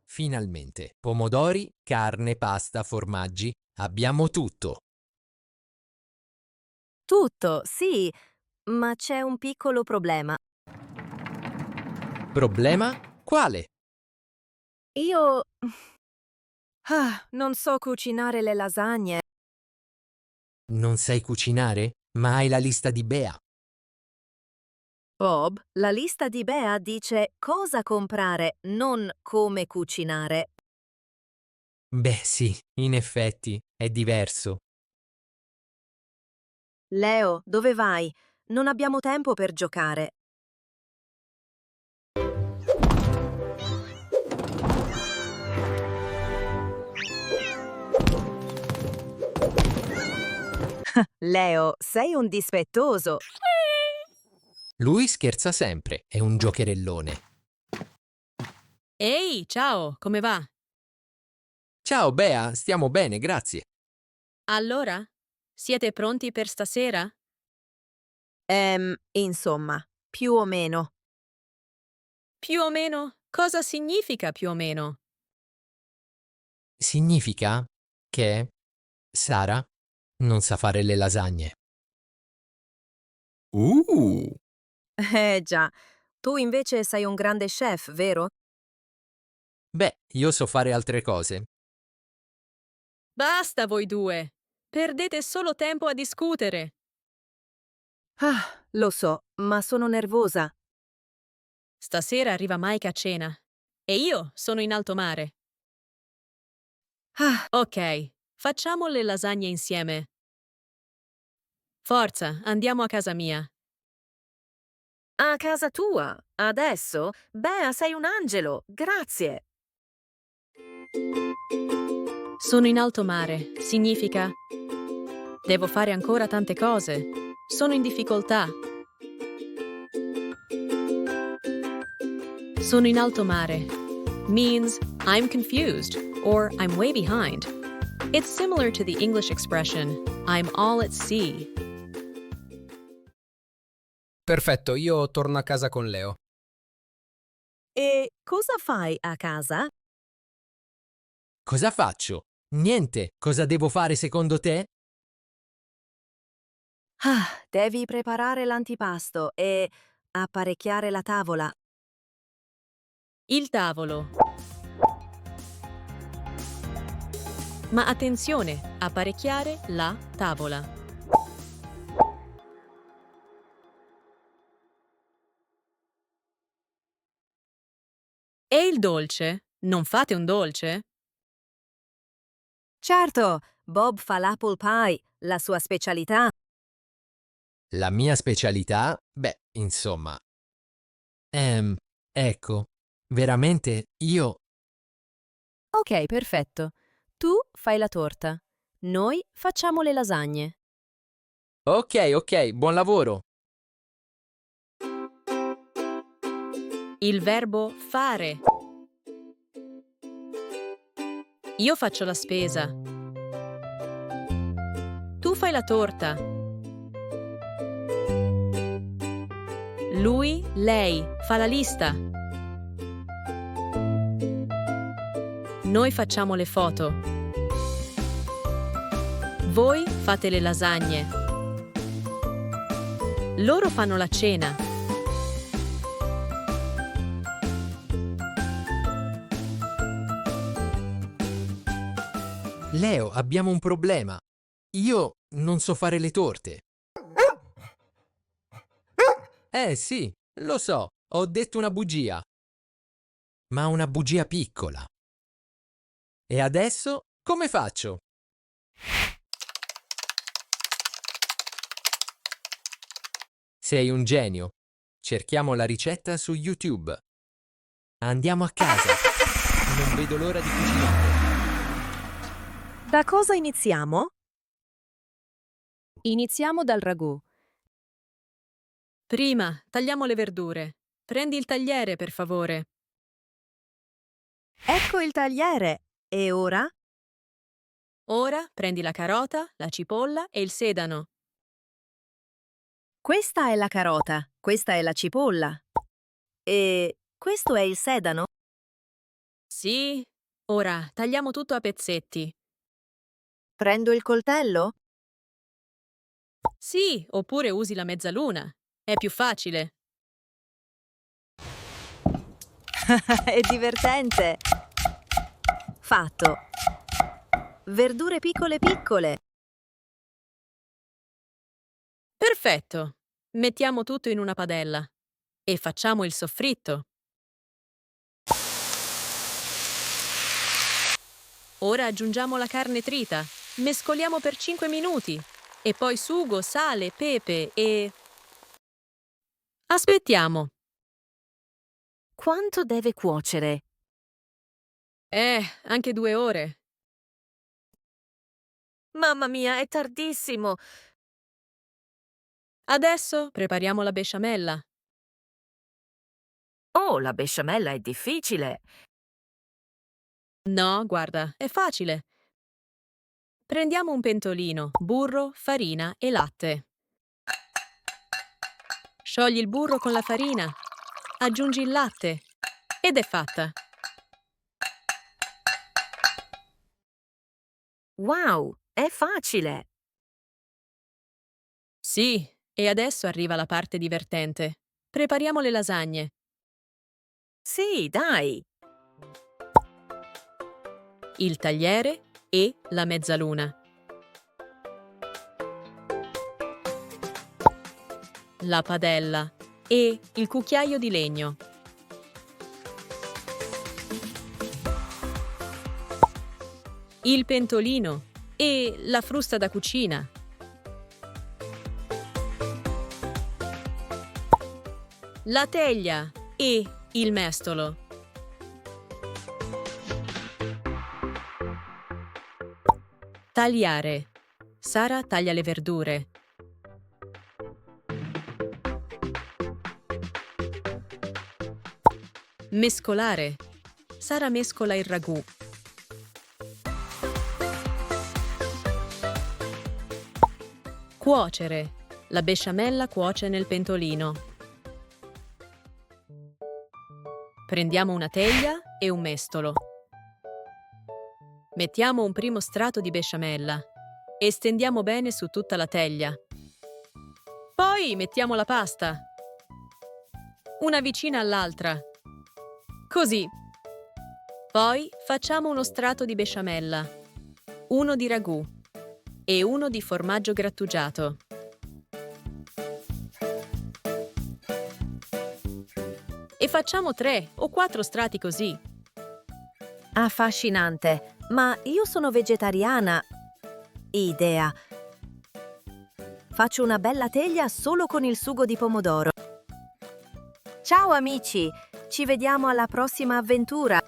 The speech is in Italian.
Finalmente, pomodori, carne, pasta, formaggi, abbiamo tutto. Tutto, sì, ma c'è un piccolo problema. Problema? Quale? Io non so cucinare le lasagne. Non sai cucinare? Ma hai la lista di Bea. Bob, la lista di Bea dice cosa comprare, non come cucinare. Beh, sì, in effetti, è diverso. Leo, dove vai? Non abbiamo tempo per giocare. Leo, sei un dispettoso. Lui scherza sempre, è un giocherellone. Ehi, ciao, come va? Ciao Bea, stiamo bene, grazie. Allora, siete pronti per stasera? Insomma, più o meno. Più o meno? Cosa significa più o meno? Significa che Sara non sa fare le lasagne. Già. Tu invece sei un grande chef, vero? Beh, io so fare altre cose. Basta voi due! Perdete solo tempo a discutere. Lo so, ma sono nervosa. Stasera arriva Mike a cena. E io sono in alto mare. Ah, Ok, facciamo le lasagne insieme. Forza, andiamo a casa mia. a casa tua? Adesso? Bea, sei un angelo, grazie. Sono in alto mare. Significa devo fare ancora tante cose. Sono in difficoltà. Sono in alto mare means I'm confused or I'm way behind. It's similar to the English expression I'm all at sea. Perfetto, io torno a casa con Leo. E cosa fai a casa? Cosa faccio? Niente, cosa devo fare secondo te? Devi preparare l'antipasto e apparecchiare la tavola. Il tavolo. Ma attenzione, apparecchiare la tavola. E il dolce? Non fate un dolce? Certo, Bob fa l'apple pie, la sua specialità. La mia specialità? Beh, insomma. Ecco, veramente io... Ok, perfetto. Tu fai la torta. Noi facciamo le lasagne. Ok, buon lavoro. Il verbo fare. Io faccio la spesa. Tu fai la torta. Lui, lei, fa la lista. Noi facciamo le foto. Voi fate le lasagne. Loro fanno la cena. Leo, abbiamo un problema. Io non so fare le torte. Sì, lo so, ho detto una bugia. Ma una bugia piccola. E adesso come faccio? Sei un genio. Cerchiamo la ricetta su YouTube. Andiamo a casa. Non vedo l'ora di cucinare. Da cosa iniziamo? Iniziamo dal ragù. Prima, tagliamo le verdure. Prendi il tagliere, per favore. Ecco il tagliere. E ora? Ora prendi la carota, la cipolla e il sedano. Questa è la carota, questa è la cipolla. E questo è il sedano? Sì. Ora tagliamo tutto a pezzetti. Prendo il coltello? Sì, oppure usi la mezzaluna. È più facile. È divertente! Fatto. Verdure piccole piccole. Perfetto. Mettiamo tutto in una padella e facciamo il soffritto. Ora aggiungiamo la carne trita, mescoliamo per 5 minuti e poi sugo, sale, pepe e... Aspettiamo. Quanto deve cuocere? Anche 2 ore. Mamma mia, è tardissimo! Adesso prepariamo la besciamella. Oh, la besciamella è difficile! No, guarda, è facile. Prendiamo un pentolino, burro, farina e latte. Sciogli il burro con la farina, aggiungi il latte ed è fatta. Wow, è facile! Sì, e adesso arriva la parte divertente. Prepariamo le lasagne. Sì, dai! Il tagliere e la mezzaluna. La padella e il cucchiaio di legno. Il pentolino e la frusta da cucina. La teglia e il mestolo. Tagliare. Sara taglia le verdure. Mescolare. Sara mescola il ragù. Cuocere. La besciamella cuoce nel pentolino. Prendiamo una teglia e un mestolo. Mettiamo un primo strato di besciamella e stendiamo bene su tutta la teglia. Poi mettiamo la pasta, una vicina all'altra. Così. Poi facciamo uno strato di besciamella, uno di ragù e uno di formaggio grattugiato. E facciamo 3 o 4 strati così. Affascinante, ma io sono vegetariana. Idea. Faccio una bella teglia solo con il sugo di pomodoro. Ciao amici, ci vediamo alla prossima avventura.